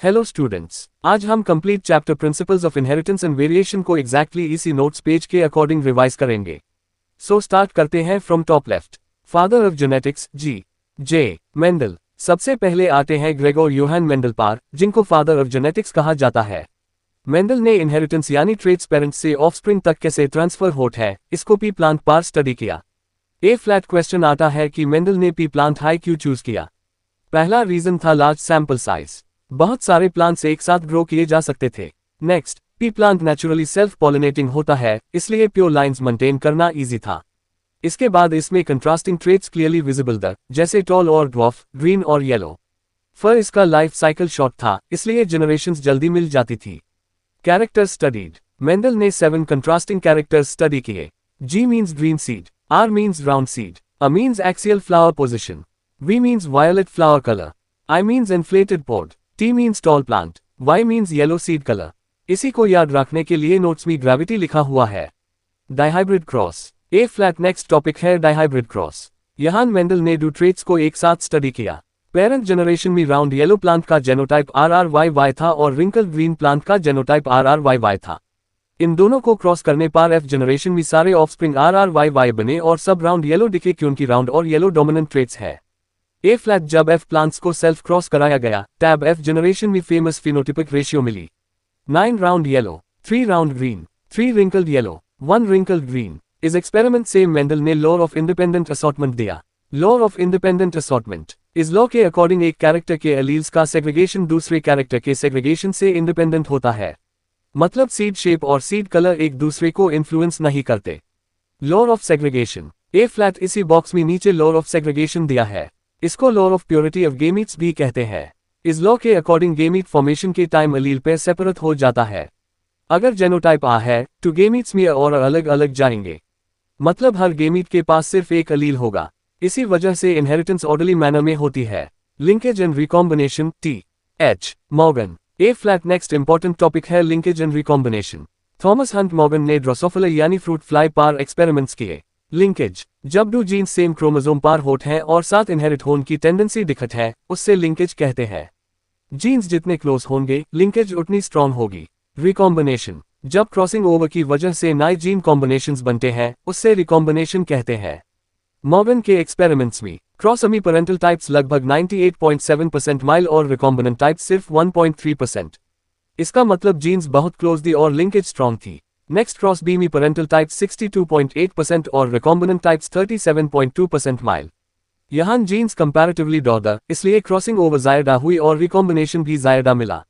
Hello students, आज हम complete chapter principles of inheritance and variation को एग्जैक्टली इसी नोट्स पेज के अकॉर्डिंग रिवाइज करेंगे। सो स्टार्ट करते हैं from top left. Father of genetics J Mendel. सबसे पहले आते हैं ग्रेगोर योहान मेंडल, जिनको फादर ऑफ जेनेटिक्स कहा जाता है। मेंडल ने इनहेरिटेंस यानी ट्रेट्स पेरेंट्स से ऑफस्प्रिंग तक कैसे ट्रांसफर होता है इसको पी प्लांट पार स्टडी किया। ए फ्लैट क्वेश्चन आता है कि मेंडल ने पी प्लांट हाई क्यों चूज किया। पहला रीजन था लार्ज सैंपल साइज, बहुत सारे प्लांट्स एक साथ ग्रो किए जा सकते थे। Next, P plant naturally self pollinating होता है, इसलिए प्योर लाइंस मेंटेन करना इजी था। इसके बाद इसमें कंट्रास्टिंग ट्रेट्स क्लियरली विजिबल थे, जैसे टॉल और ड्वार्फ, ग्रीन और येलो। फर इसका लाइफ साइकिल शॉर्ट था, इसलिए जनरेशंस जल्दी मिल जाती थी। Character studied. मेंडल ने 7 कंट्रास्टिंग कैरेक्टर्स स्टडी किए। G means green seed, R means round seed, A means axial flower position, V means violet flower colour, I means inflated pod, T means tall plant, Y means yellow seed color। इसी को याद रखने के लिए notes में gravity लिखा हुआ है। Dihybrid cross. A flat next topic है डाइहाइब्रिड क्रॉस। यहाँ मेंडल ने 2 ट्रेट्स को एक साथ स्टडी किया। पेरेंट जनरेशन में राउंड येलो प्लांट का जेनोटाइप RRYY था और रिंकल ग्रीन प्लांट का जेनोटाइप RRYY था। इन दोनों को क्रॉस करने पर एफ जनरेशन में सारे ऑफस्प्रिंग RRYY बने और सब राउंड येलो दिखे क्योंकि राउंड और येलो डोमिनेंट ट्रेट्स है। ए फ्लैट जब एफ प्लांट्स को सेल्फ क्रॉस कराया गया, टैब एफ जनरेशन में फेमस फिनोटिपिक रेशियो मिली। 9 round yellow, 3 round green, 3 wrinkled yellow, 1 wrinkled green. इस एक्सपेरिमेंट से मेंडल ने लॉ ऑफ इंडिपेंडेंट असॉर्टमेंट दिया। Law of independent assortment. इस लॉ के अकॉर्डिंग एक कैरेक्टर के एलील्स का सेग्रीगेशन दूसरे कैरेक्टर के सेग्रीगेशन से इंडिपेंडेंट होता है। मतलब सीड शेप और सीड कलर एक दूसरे को इन्फ्लुएंस नहीं करते। Law of segregation. A flat इसी बॉक्स में नीचे लॉ ऑफ सेग्रीगेशन दिया है। इसको law of purity of gametes भी कहते हैं। इस लॉ के अकॉर्डिंग गेमीट फॉर्मेशन के टाइम अलील पे सेपरेट हो जाता है। अगर जेनोटाइप आ है तो गेमीट्स में और अलग अलग जाएंगे, मतलब हर गेमीट के पास सिर्फ एक अलील होगा। इसी वजह से इनहेरिटेंस ऑर्डरली मैनर में होती है। Linkage and recombination. T.H. Morgan. A flat next important topic है linkage and recombination. Thomas Hunt Morgan ने ड्रोसोफिला यानी फ्रूट फ्लाई पार एक्सपेरिमेंट्स किए। लिंकेज। जब 2 जीन्स सेम क्रोमोसोम पार होते हैं और साथ इनहेरिट होने की टेंडेंसी दिखत है, उससे लिंकेज कहते हैं। जीन्स जितने क्लोज होंगे, लिंकेज उतनी स्ट्रॉन्ग होगी। रिकॉम्बिनेशन। जब क्रॉसिंग ओवर की वजह से नए जीन कॉम्बिनेशंस बनते हैं, उससे रिकॉम्बिनेशन कहते हैं। मॉर्गन के एक्सपेरिमेंट्स में क्रॉसमी पेरेंटल टाइप्स लगभग 98.7% माइल और रिकॉम्बिनेंट टाइप्स सिर्फ 1.3%। इसका मतलब जीन्स बहुत क्लोज थी और लिंकेज स्ट्रॉन्ग थी। नेक्स्ट क्रॉस बी में पेरेंटल टाइप्स 62.8% और रिकॉम्बिनेंट टाइप्स 37.2% माइल। यहाँ जीन्स कंपैरेटिवली डॉर्डर, इसलिए क्रॉसिंग ओवर ज़्यादा हुई और रिकॉम्बिनेशन भी ज़्यादा मिला।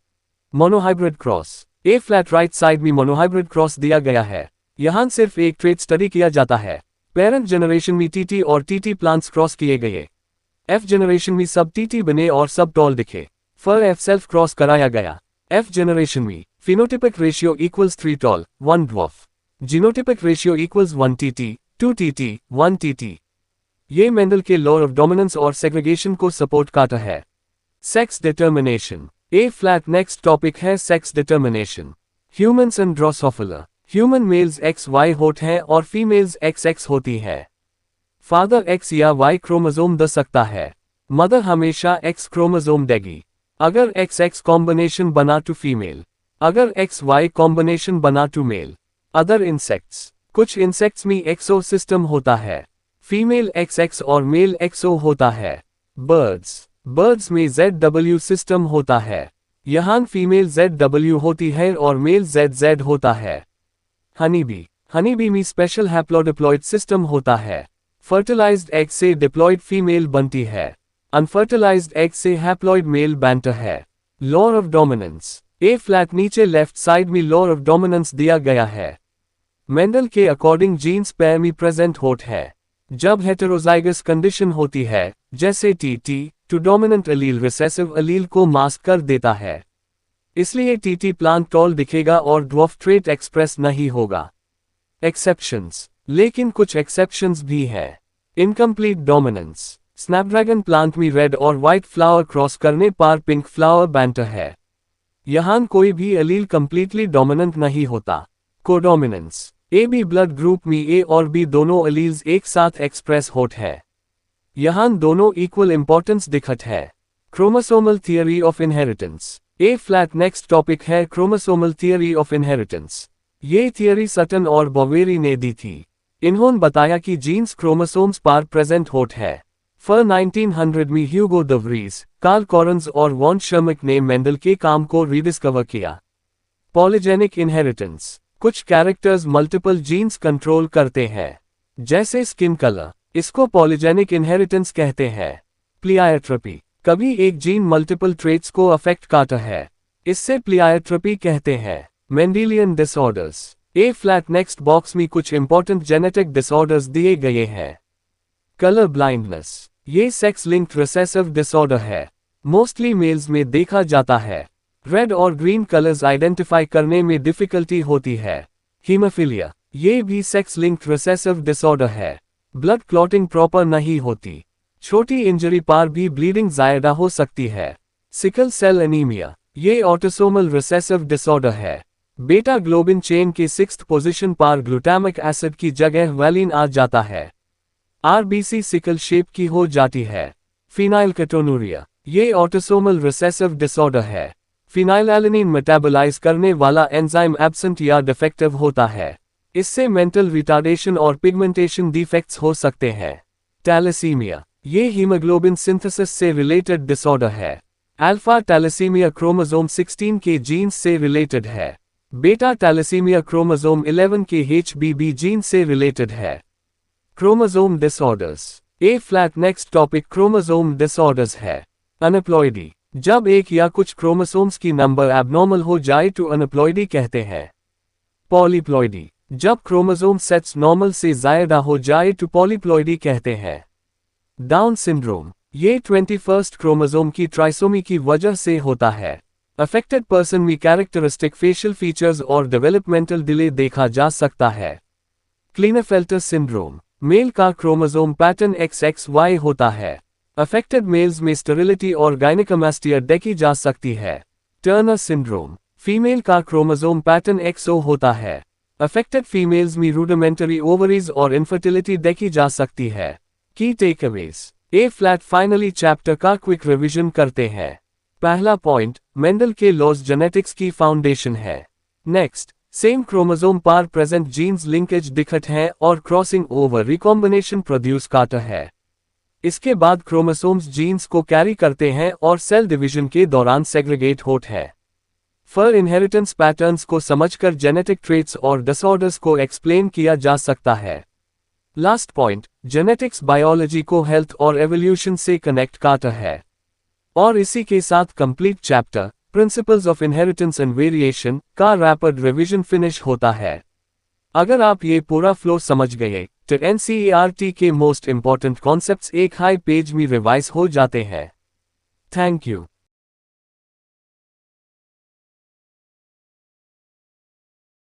Monohybrid cross. A flat right side में मोनोहाइब्रिड क्रॉस दिया गया है। यहाँ सिर्फ एक ट्रेट स्टडी किया जाता है। पेरेंट जनरेशन में TT और TT प्लांट्स क्रॉस किए गए। एफ जनरेशन में सब TT बने और सब टॉल दिखे। फर एफ सेल्फ क्रॉस कराया गया। एफ जनरेशन में phenotypic ratio equals 3 tall, 1 dwarf. Genotypic ratio equals 1 TT, 2 TT, 1 TT. ये मेंडल के लॉ ऑफ डोमिनेंस और सेग्रीगेशन को सपोर्ट करता है। Sex determination. A flat next topic है sex determination. Humans and drosophila. Human males XY होते हैं और फीमेल्स XX होती है। फादर X या Y क्रोमोसोम दे सकता है, मदर हमेशा X क्रोमोसोम देगी। अगर XX कॉम्बिनेशन बना टू फीमेल, अगर XY कॉम्बिनेशन बना टू मेल। Other insects. कुछ इंसेक्ट्स में एक्सो सिस्टम होता है। फीमेल XX और मेल XO होता है। बर्ड्स में ZW सिस्टम होता है। यहाँ फीमेल ZW होती है और मेल ZZ होता है। हनीबी में स्पेशल हैप्लोडिप्लॉइड सिस्टम होता है। फर्टिलाइज्ड एग से डिप्लॉइड फीमेल बनती है। अनफर्टिलाइज्ड एग से हैप्लॉइड मेल बनता है। Law of dominance. A flat नीचे लेफ्ट साइड में लॉ ऑफ डोमिनेंस दिया गया है। मेंडल के अकॉर्डिंग जीन्स पैर में प्रेजेंट होते हैं। जब हेटेरोजाइगस कंडीशन होती है, जैसे TT, two dominant allele recessive allele को मास्क कर देता है। इसलिए TT प्लांट टॉल दिखेगा और ड्वार्फ ट्रेट एक्सप्रेस नहीं होगा। एक्सेप्शंस। लेकिन कुछ एक्सेप्शंस भी है। Incomplete dominance. स्नैपड्रैगन प्लांट में रेड और व्हाइट फ्लावर क्रॉस करने पर पिंक फ्लावर बनता है। यहाँ कोई भी अलील कंप्लीटली डोमिनेंट नहीं होता। कोडोमिनेंस। AB ब्लड ग्रुप में A और B दोनों अलील्स एक साथ एक्सप्रेस होते हैं। यहाँ दोनों इक्वल इंपॉर्टेंस दिखत है। Chromosomal theory of inheritance. A flat next topic है क्रोमोसोमल थियरी ऑफ इनहेरिटेंस। ये थियरी सटन और बोवेरी ने दी थी। इन्होंने बताया कि जीन्स क्रोमोसोम्स पर प्रेजेंट होते हैं। फर 1900 में ह्यूगो द व्रीज, कार्ल कॉरन्स और वॉन शर्मिक ने मेंडल के काम को रीडिस्कवर किया। पॉलीजेनिक इनहेरिटेंस, कुछ कैरेक्टर्स मल्टीपल जीन्स कंट्रोल करते हैं, जैसे स्किन कलर, इसको पॉलीजेनिक इनहेरिटेंस कहते हैं। प्लीआयोट्रोपी, कभी एक जीन मल्टीपल ट्रेट्स को अफेक्ट करता है, इससे प्लीआयोट्रोपी कहते हैं। Mendelian disorders, a flat next box में कुछ इंपॉर्टेंट जेनेटिक डिसऑर्डर्स दिए गए हैं। कलर ब्लाइंडनेस, ये सेक्स लिंक्ड रिसेसिव डिसऑर्डर है, मोस्टली मेल्स में देखा जाता है। रेड और ग्रीन कलर्स आइडेंटिफाई करने में डिफिकल्टी होती है। हीमोफीलिया, ये भी सेक्स लिंक्ड रिसेसिव डिसऑर्डर है, ब्लड क्लॉटिंग प्रॉपर नहीं होती, छोटी इंजरी पर भी ब्लीडिंग ज्यादा हो सकती है। सिकल सेल एनीमिया, ये ऑटोसोमल रिसेसिव डिसऑर्डर है, बेटा ग्लोबिन चेन के 6th पोजीशन पर ग्लूटामिक एसिड की जगह वैलिन आ जाता है। आरबीसी सिकल शेप की हो जाती है। फिनाइलकेटोनुरिया, ये ऑटोसोमल रिसेसिव डिसऑर्डर है, फिनाइलएलेनिन मेटाबोलाइज करने वाला एंजाइम एब्सेंट या डिफेक्टिव होता है, इससे मेंटल रिटार्डेशन और पिगमेंटेशन डिफेक्ट्स हो सकते हैं। थैलेसीमिया, ये हीमोग्लोबिन सिंथेसिस से रिलेटेड डिसऑर्डर है, अल्फा थैलेसीमिया क्रोमोसोम 16 के जीन्स से रिलेटेड है, बेटा थैलेसीमिया क्रोमोसोम 11 के HBB जीन से रिलेटेड है। Chromosome disorders, a flat next topic chromosome disorders है। अनप्लॉइडी, जब एक या कुछ क्रोमोसोम्स की नंबर एबनॉर्मल हो जाए तो अनप्लॉइडी कहते हैं। पॉलीप्लॉइडी, जब क्रोमोसोम सेट्स नॉर्मल से ज्यादा हो जाए तो पॉलीप्लॉइडी कहते हैं। डाउन सिंड्रोम, ये 21st क्रोमोसोम की ट्राइसोमी की वजह से होता है। अफेक्टेड पर्सन में कैरेक्टरिस्टिक फेशियल फीचर्स और डेवलपमेंटल डिले देखा जा सकता है। क्लीनेफेल्टर सिंड्रोम, मेल का क्रोमोसोम पैटर्न XXY होता है, अफेक्टेड मेल्स में स्टेरिलिटी और गायनेकोमास्टिया देखी जा सकती है। टर्नर सिंड्रोम, फीमेल का क्रोमोसोम पैटर्न XO होता है, अफेक्टेड फीमेल्स में रूडिमेंटरी ओवरीज और इनफर्टिलिटी देखी जा सकती है। की टेकअवेज, ए फ्लैट फाइनली चैप्टर का क्विक रिवीजन करते हैं। पहला पॉइंट, मेंडल के लॉज जेनेटिक्स की फाउंडेशन है। नेक्स्ट, सेम क्रोमोसोम पर प्रेजेंट जीन्स लिंकेज दिखत है और क्रॉसिंग ओवर रिकॉम्बिनेशन प्रोड्यूस करता है। इसके बाद क्रोमोसोम्स जीन्स को कैरी करते हैं और सेल डिवीजन के दौरान सेग्रीगेट होते हैं। फर इनहेरिटेंस पैटर्न्स को समझकर जेनेटिक ट्रेट्स और डिसऑर्डर्स को एक्सप्लेन किया जा सकता है। लास्ट पॉइंट, जेनेटिक्स बायोलॉजी को हेल्थ और एवोल्यूशन से कनेक्ट करता है। और इसी के साथ complete chapter principles of inheritance and variation का रैपिड रिवीजन फिनिश होता है। अगर आप ये पूरा फ्लो समझ गए तो NCERT के मोस्ट इंपॉर्टेंट कॉन्सेप्ट्स एक हाई पेज में रिवाइज हो जाते हैं। Thank you.